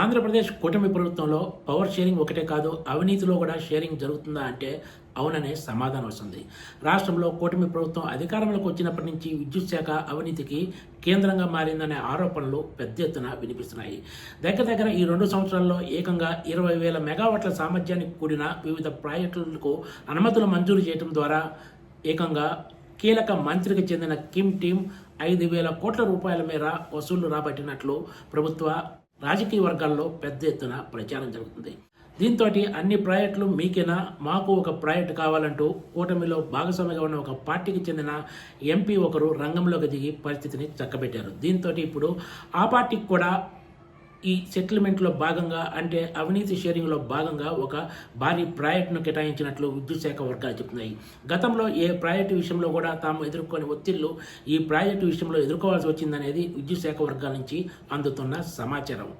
ఆంధ్రప్రదేశ్ కూటమి ప్రభుత్వంలో power sharing ఒకటే కాదు, అవినీతిలో కూడా షేరింగ్ జరుగుతుందా అంటే అవుననే సమాధానం వస్తుంది. రాష్ట్రంలో కూటమి ప్రభుత్వం అధికారంలోకి వచ్చినప్పటి నుంచి విద్యుత్ శాఖ అవినీతికి కేంద్రంగా మారిందనే ఆరోపణలు పెద్ద ఎత్తున వినిపిస్తున్నాయి. దగ్గర ఈ 2 సంవత్సరాల్లో ఏకంగా 20,000 మెగావాట్ల సామర్థ్యానికి కూడిన వివిధ ప్రాజెక్టులకు అనుమతులు మంజూరు చేయడం ద్వారా ఏకంగా కీలక మంత్రికి చెందిన కిమ్ టీం 5,000 కోట్ల రూపాయల మేర వసూళ్లు రాబట్టినట్లు ప్రభుత్వ రాజకీయ వర్గాల్లో పెద్ద ఎత్తున ప్రచారం జరుగుతుంది. దీంతో అన్ని ప్రాజెక్టులు మీకేనా, మాకు ఒక ప్రాజెక్టు కావాలంటూ కూటమిలో భాగస్వామిగా ఉన్న ఒక పార్టీకి చెందిన ఎంపీ ఒకరు రంగంలోకి దిగి పరిస్థితిని చక్కబెట్టారు. దీంతో ఇప్పుడు ఆ పార్టీకి కూడా ఈ సెటిల్మెంట్లో భాగంగా అంటే అవినీతి షేరింగ్లో భాగంగా ఒక భారీ ప్రాజెక్టును కేటాయించినట్లు విద్యుత్ శాఖ వర్గాలు చెప్తున్నాయి. గతంలో ఏ ప్రాజెక్టు విషయంలో కూడా తాము ఎదుర్కొని ఒత్తిళ్లు ఈ ప్రాజెక్టు విషయంలో ఎదుర్కోవాల్సి వచ్చిందనేది విద్యుత్ శాఖ వర్గాల నుంచి అందుతున్న సమాచారం.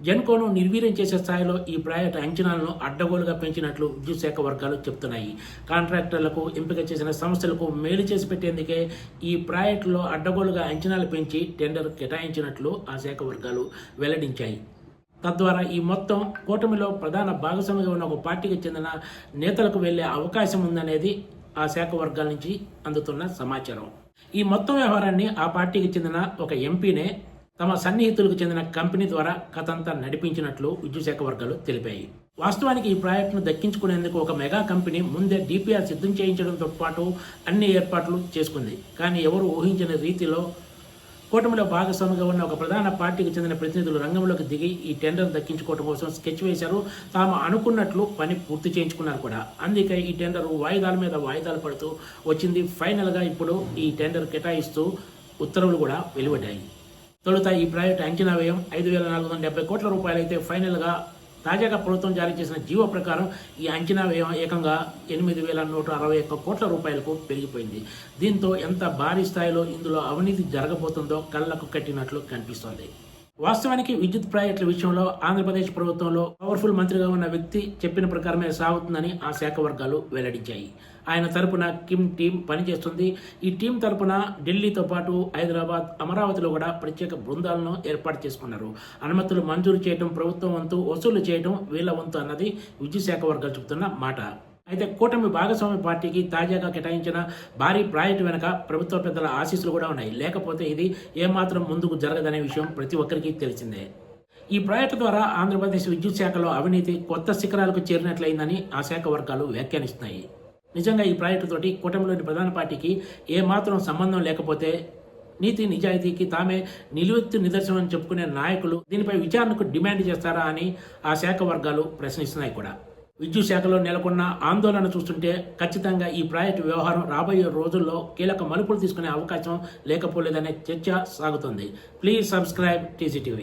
జెన్కోను నిర్వీర్యం చేసే స్థాయిలో ఈ ప్రాజెక్టు అంచనాలను అడ్డగోలుగా పెంచినట్లు విద్యుత్ శాఖ వర్గాలు చెప్తున్నాయి. కాంట్రాక్టర్లకు ఎంపిక చేసిన సంస్థలకు మేలు చేసి పెట్టేందుకే ఈ ప్రాజెక్టులో అడ్డగోలుగా అంచనాలు పెంచి టెండర్ కేటాయించినట్లు ఆ శాఖ వర్గాలు వెల్లడించాయి. తద్వారా ఈ మొత్తం కూటమిలో ప్రధాన భాగస్వామిగా ఉన్న ఒక పార్టీకి చెందిన నేతలకు వెళ్లే అవకాశం ఉందనేది ఆ శాఖ వర్గాల నుంచి అందుతున్న సమాచారం. ఈ మొత్తం వ్యవహారాన్ని ఆ పార్టీకి చెందిన ఒక ఎంపీనే తమ సన్నిహితులకు చెందిన కంపెనీ ద్వారా కథంతా నడిపించినట్లు విద్యుత్ శాఖ వర్గాలు తెలిపాయి. వాస్తవానికి ఈ ప్రాజెక్టును దక్కించుకునేందుకు ఒక మెగా కంపెనీ ముందే డిపిఆర్ సిద్ధం చేయించడంతో పాటు అన్ని ఏర్పాట్లు చేసుకుంది. కానీ ఎవరు ఊహించిన రీతిలో కూటమిలో భాగస్వామిగా ఉన్న ఒక ప్రధాన పార్టీకి చెందిన ప్రతినిధులు రంగంలోకి దిగి ఈ టెండర్ దక్కించుకోవడం కోసం స్కెచ్ వేశారు. తాము అనుకున్నట్లు పని పూర్తి చేయించుకున్నారు కూడా. అందుకే ఈ టెండర్ వాయిదాల మీద వాయిదాలు పడుతూ వచ్చింది. ఫైనల్గా ఇప్పుడు ఈ టెండర్ కేటాయిస్తూ ఉత్తర్వులు కూడా వెలువడ్డాయి. తొలుత ఈ ప్రాజెక్టు అంచనా వ్యయం 5,470 కోట్ల రూపాయలు అయితే ఫైనల్గా తాజాగా ప్రభుత్వం జారీ చేసిన జీవో ప్రకారం ఈ అంచనా వ్యయం ఏకంగా 8,161 కోట్ల రూపాయలకు పెరిగిపోయింది. దీంతో ఎంత భారీ స్థాయిలో ఇందులో అవినీతి జరగబోతుందో కళ్లకు కట్టినట్లు కనిపిస్తోంది. వాస్తవానికి విద్యుత్ ప్రాజెక్టుల విషయంలో ఆంధ్రప్రదేశ్ ప్రభుత్వంలో పవర్ఫుల్ మంత్రిగా ఉన్న వ్యక్తి చెప్పిన ప్రకారమే సాగుతుందని ఆ శాఖ వర్గాలు వెల్లడించాయి. ఆయన తరపున కిమ్ టీం పనిచేస్తుంది. ఈ టీం తరపున ఢిల్లీతో పాటు హైదరాబాద్, అమరావతిలో కూడా ప్రత్యేక బృందాలను ఏర్పాటు చేసుకున్నారు. అనుమతులు మంజూరు చేయడం ప్రభుత్వం వంతు, వసూలు చేయడం వీళ్ల వంతు అన్నది విద్యుత్ శాఖ వర్గాలు చెబుతున్న మాట. అయితే కూటమి భాగస్వామి పార్టీకి తాజాగా కేటాయించిన భారీ ప్రాజెక్టు వెనక ప్రభుత్వ పెద్దల ఆశీస్సులు కూడా ఉన్నాయి. లేకపోతే ఇది ఏమాత్రం ముందుకు జరగదనే విషయం ప్రతి ఒక్కరికి తెలిసిందే. ఈ ప్రాజెక్టు ద్వారా ఆంధ్రప్రదేశ్ విద్యుత్ శాఖలో అవినీతి కొత్త శిఖరాలకు చేరినట్లయిందని ఆ శాఖ వర్గాలు వ్యాఖ్యానిస్తున్నాయి. నిజంగా ఈ ప్రాజెక్టు తోటి కూటమిలోని ప్రధాన పార్టీకి ఏమాత్రం సంబంధం లేకపోతే నీతి నిజాయితీకి తామే నిలువెత్తు నిదర్శనం అని చెప్పుకునే నాయకులు దీనిపై విచారణకు డిమాండ్ చేస్తారా అని ఆ శాఖ వర్గాలు ప్రశ్నిస్తున్నాయి కూడా. విద్యుత్ శాఖలో నెలకొన్న ఆందోళన చూస్తుంటే ఖచ్చితంగా ఈ ప్రాజెక్టు వ్యవహారం రాబోయే రోజుల్లో కీలక మలుపులు తీసుకునే అవకాశం లేకపోలేదనే చర్చ సాగుతుంది. Please subscribe TCTV.